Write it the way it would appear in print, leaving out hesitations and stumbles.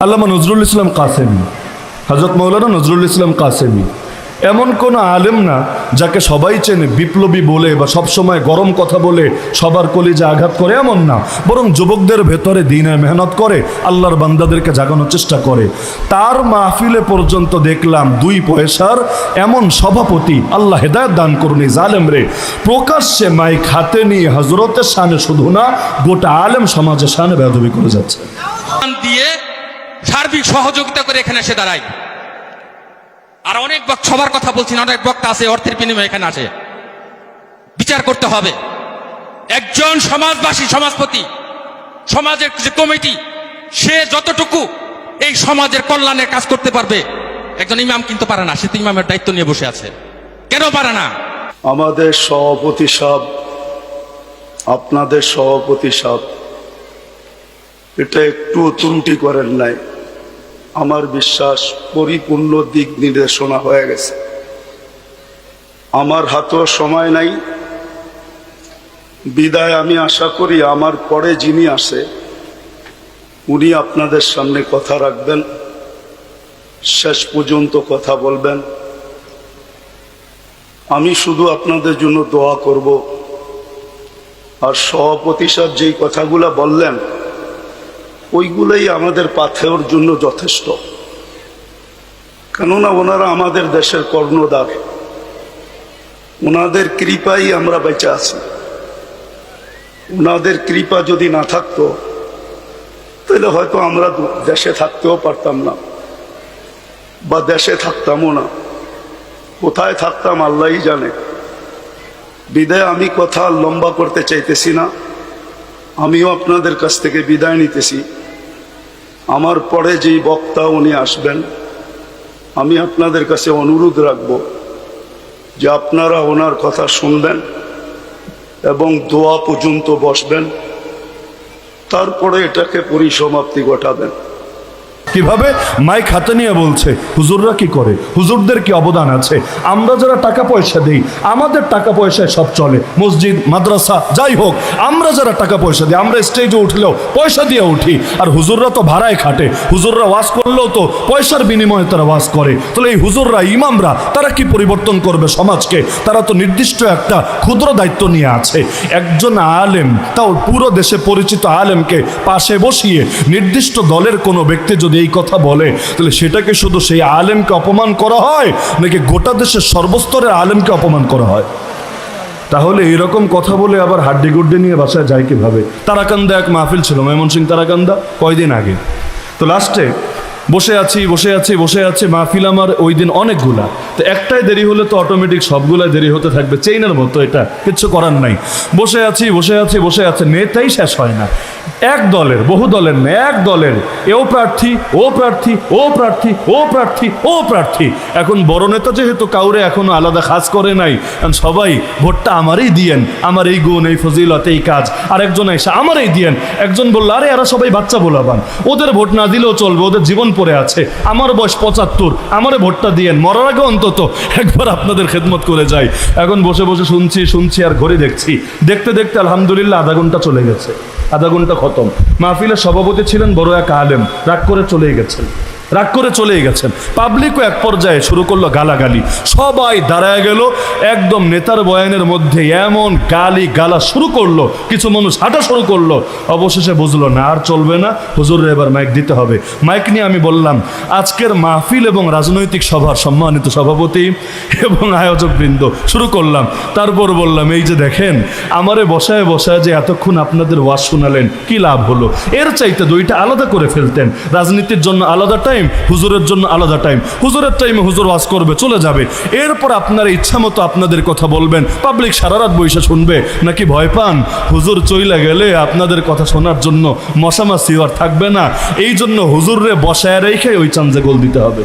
আল্লামা নজরুল ইসলাম কাসেমি, হযরত মাওলানা নজরুল ইসলাম কাসেমি এমন কোনো আলেম না যাকে সবাই চেনে বিপ্লবী বলে বা সবসময় গরম কথা বলে সবার কলিজে আঘাত করে, এমন না। বরং যুবকদের ভেতরে দিনে মেহনত করে, আল্লাহর বান্দাদেরকে জাগানোর চেষ্টা করে। তার মাহফিলে পর্যন্ত দেখলাম 2 পয়সার এমন সভাপতি, আল্লাহ হেদায়েত দান করুন এই জালেম রে, প্রকাশ্যে মাইক হাতে নিয়ে হযরতের শানে শুধু না গোটা আলেম সমাজের শানে বেয়াদবি করে যাচ্ছে। দিয়ে সার্বিক সহযোগিতা করে এখানে এসে দাঁড়াই। আর অনেক সবার কথা বলছি না, অনেক বক্তা আছে অর্থের বিনিময়ে এখানে আসে। বিচার করতে হবে। একজন সমাজবাসী, সমাজপতি, সমাজের যে কমিটি, সে যতটুকু এই সমাজের কল্যাণের কাজ করতে পারবে, একজন ইমাম কিন্তু পারে না। সে তো ইমামের দায়িত্ব নিয়ে বসে আছে, কেন পারে না? আমাদের সভাপতি সাহেব, আপনাদের সভাপতি সাহেব এটা একটু ত্রুটি করেন নাই। আমার বিশ্বাস পরিপূর্ণ দিক নির্দেশনা হয়ে গেছে। আমার হাতেও সময় নাই, বিদায় আমি আশা করি আমার পরে যিনি আসে উনি আপনাদের সামনে কথা রাখবেন, শেষ পর্যন্ত কথা বলবেন। আমি শুধু আপনাদের জন্য দোয়া করব। আর সভাপতি সাহেব যেই কথাগুলো বললেন ওইগুলোই আমাদের পাথেওর জন্য যথেষ্ট, কেননা ওনারা আমাদের দেশের কর্ণধার। ওনাদের কৃপাই আমরা বেঁচে আছি। ওনাদের কৃপা যদি না থাকতো তাহলে হয়তো আমরা দেশে থাকতেও পারতাম না, বা দেশে থাকতামও না। কোথায় থাকতাম আল্লাহই জানে। বিদায় আমি কথা লম্বা করতে চাইতেছি না। আমিও আপনাদের কাছ থেকে বিদায় নিতেছি। আমার পরে যেই বক্তা উনি আসবেন, আমি আপনাদের কাছে অনুরোধ রাখব যে আপনারা ওনার কথা শুনবেন এবং দোয়া পর্যন্ত বসবেন, তারপরে এটাকে পরিসমাপ্তি ঘটাবেন। কিভাবে? মাইক হাতে নিয়ে বলছে। হুজুররা কি করে? হুজুরদের কি অবদান আছে? আমরা যারা টাকা পয়সা দেই, আমাদের টাকা পয়সায় সব চলে, মসজিদ মাদ্রাসা যাই হোক, আমরা যারা টাকা পয়সা দিই, আমরা স্টেজে উঠলেও পয়সা দিয়ে উঠি। আর হুজুররা তো ভাড়ায় খাটে, হুজুররা ওয়াজ করলেও তো পয়সার বিনিময়ে তারা ওয়াজ করে। তাহলে এই হুজুররা, ইমামরা, তারা কি পরিবর্তন করবে সমাজকে? তারা তো নির্দিষ্ট একটা ক্ষুদ্র দায়িত্ব নিয়ে আছে। একজন আলেম, তাও পুরো দেশে পরিচিত আলেমকে পাশে বসিয়ে নির্দিষ্ট দলের কোনো ব্যক্তি যদি এই কথা বলে, তাহলে সেটাকে শুধু সেই আলেমকে অপমান করা হয় নাকি গোটা দেশের সর্বস্তরের আলেমকে অপমান করা হয়? তাহলে এরকম কথা বলে আবার হাড্ডি গুড্ডি নিয়ে বাসায় যায় কিভাবে? তারাকান্দা এক মাহফিল ছিল, ময়মনসিংহ তারাকান্দা, কয়দিন আগে। তো লাস্টে বসে আছি মাহফিল আমার ওই দিন অনেকগুলা। তো একটাই দেরি হলে তো অটোমেটিক সবগুলাই দেরি হতে থাকবে, চেইনের মতো, এটা কিচ্ছু করার নাই। বসে আছি, নেতাই শেষ হয় না। এক দলের, বহু দলের না, এক দলের এও প্রার্থী, ও প্রার্থী, ও প্রার্থী, ও প্রার্থী, ও প্রার্থী। এখন বড় নেতা যেহেতু কাউরে এখনো আলাদা খাস করে নাই, সবাই ভোটটা আমারই দিয়েন, আমার এই গুণ, এই ফজিলত, এই কাজ। আর একজন এসে আমারই দিয়েন। একজন বলল, আরে এরা সবাই বাচ্চা বলাবান, ওদের ভোট না দিলেও চলবে, ওদের জীবন পড়ে আছে, আমার বয়স 75, আমারে ভোটটা দিয়েন, মরার আগে অন্তত একবার আপনাদের খেদমত করে যাই। এখন বসে শুনছি আর ঘড়ি দেখতে আলহামদুলিল্লাহ আধা ঘন্টা চলে গেছে, আধা ঘন্টা খতম। মাহফিলের সভাপতি ছিলেন বড় এক আলেম, রাগ করে চলেই গেছেন। পাবলিকও এক পর্যায়ে শুরু করলো গালাগালি, সবাই দাঁড়ায় গেল। একদম নেতার বয়ানের মধ্যে এমন গালা শুরু করলো, কিছু মানুষ হাঁটা শুরু করলো। অবশেষে বুঝলো না আর চলবে না, হুজুরের এবার মাইক দিতে হবে। মাইক নিয়ে আমি বললাম, আজকের মাহফিল এবং রাজনৈতিক সভার সম্মানিত সভাপতি এবং আয়োজক বৃন্দ, শুরু করলাম। তারপর বললাম, এই যে দেখেন, আমারে বসায় যে এতক্ষণ আপনাদের ওয়াজ শোনালেন, কি লাভ হলো? এর চাইতে 2টা আলাদা করে ফেলতেন। রাজনীতির জন্য আলাদা টাইম, হুজুরের জন্য আলাদা টাইম। হুজুরের টাইমে হুজুর ওয়াজ করবে, চলে যাবে। এরপর আপনার ইচ্ছা মতো আপনাদের কথা বলবেন, পাবলিক সারা রাত বইসা শুনবে। নাকি ভয় পান হুজুর চইলা গেলে আপনাদের কথা শোনার জন্য মশামাছি আর থাকবে না? এই জন্য হুজুররে বসায় রেখে ওই চান্সে গোল দিতে হবে।